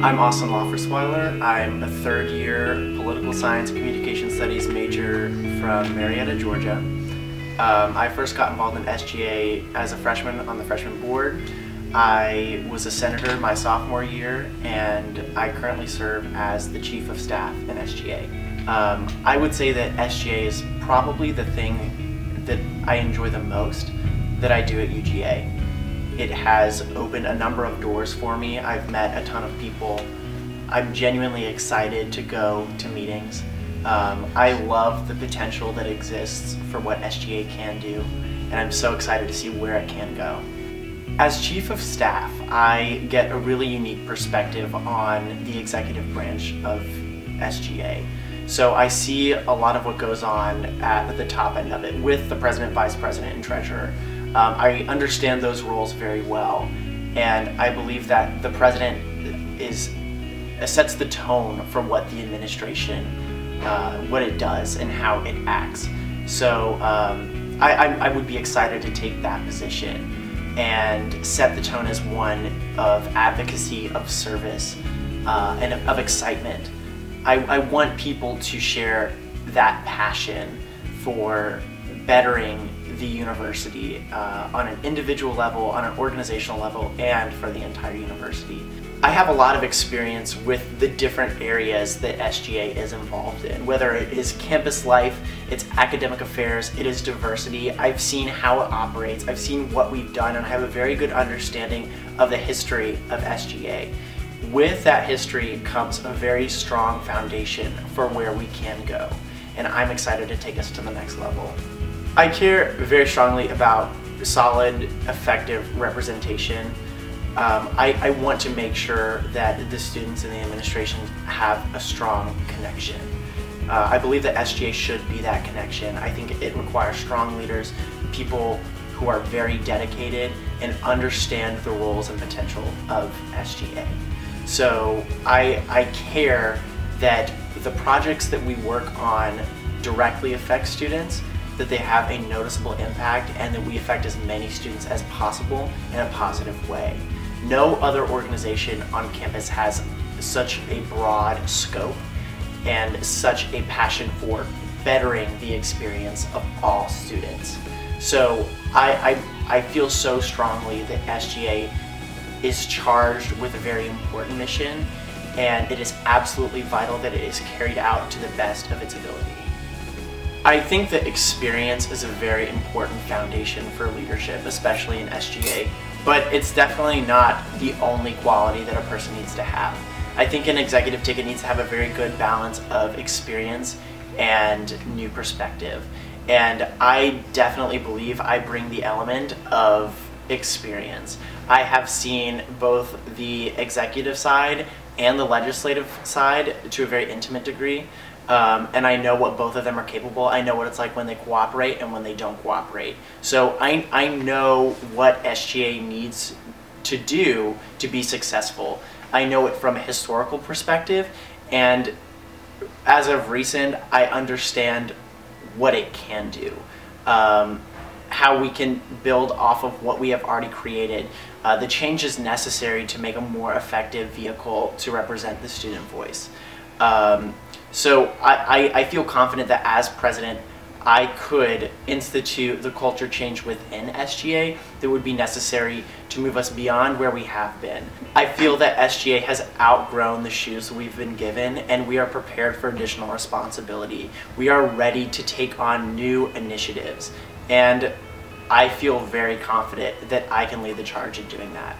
I'm Austin Laufersweiler. I'm a third-year political science and communication studies major from Marietta, Georgia. I first got involved in SGA as a freshman on the freshman board. I was a senator my sophomore year, and I currently serve as the chief of staff in SGA. I would say that SGA is probably the thing that I enjoy the most that I do at UGA. It has opened a number of doors for me. I've met a ton of people. I'm genuinely excited to go to meetings. I love the potential that exists for what SGA can do, and I'm so excited to see where it can go. As chief of staff, I get a really unique perspective on the executive branch of SGA. So I see a lot of what goes on at the top end of it with the president, vice president, and treasurer. I understand those roles very well, and I believe that the president sets the tone for what the administration, what it does and how it acts. So I would be excited to take that position and set the tone as one of advocacy, of service, and of excitement. I want people to share that passion for bettering the university on an individual level, on an organizational level, and for the entire university. I have a lot of experience with the different areas that SGA is involved in, whether it is campus life, it's academic affairs, it is diversity. I've seen how it operates, I've seen what we've done, and I have a very good understanding of the history of SGA. With that history comes a very strong foundation for where we can go, and I'm excited to take us to the next level. I care very strongly about solid, effective representation. I want to make sure that the students and the administration have a strong connection. I believe that SGA should be that connection. I think it requires strong leaders, people who are very dedicated and understand the roles and potential of SGA. So I care that the projects that we work on directly affect students, that they have a noticeable impact, and that we affect as many students as possible in a positive way. No other organization on campus has such a broad scope and such a passion for bettering the experience of all students. So I feel so strongly that SGA is charged with a very important mission, and it is absolutely vital that it is carried out to the best of its ability. I think that experience is a very important foundation for leadership, especially in SGA, but it's definitely not the only quality that a person needs to have. I think an executive ticket needs to have a very good balance of experience and new perspective. And I definitely believe I bring the element of experience. I have seen both the executive side and the legislative side to a very intimate degree. And I know what both of them are capable. I know what it's like when they cooperate and when they don't cooperate. So I know what SGA needs to do to be successful. I know it from a historical perspective, and as of recent, I understand what it can do. How we can build off of what we have already created, the changes necessary to make a more effective vehicle to represent the student voice. So I feel confident that as president, I could institute the culture change within SGA that would be necessary to move us beyond where we have been. I feel that SGA has outgrown the shoes we've been given, and we are prepared for additional responsibility. We are ready to take on new initiatives, and I feel very confident that I can lead the charge in doing that.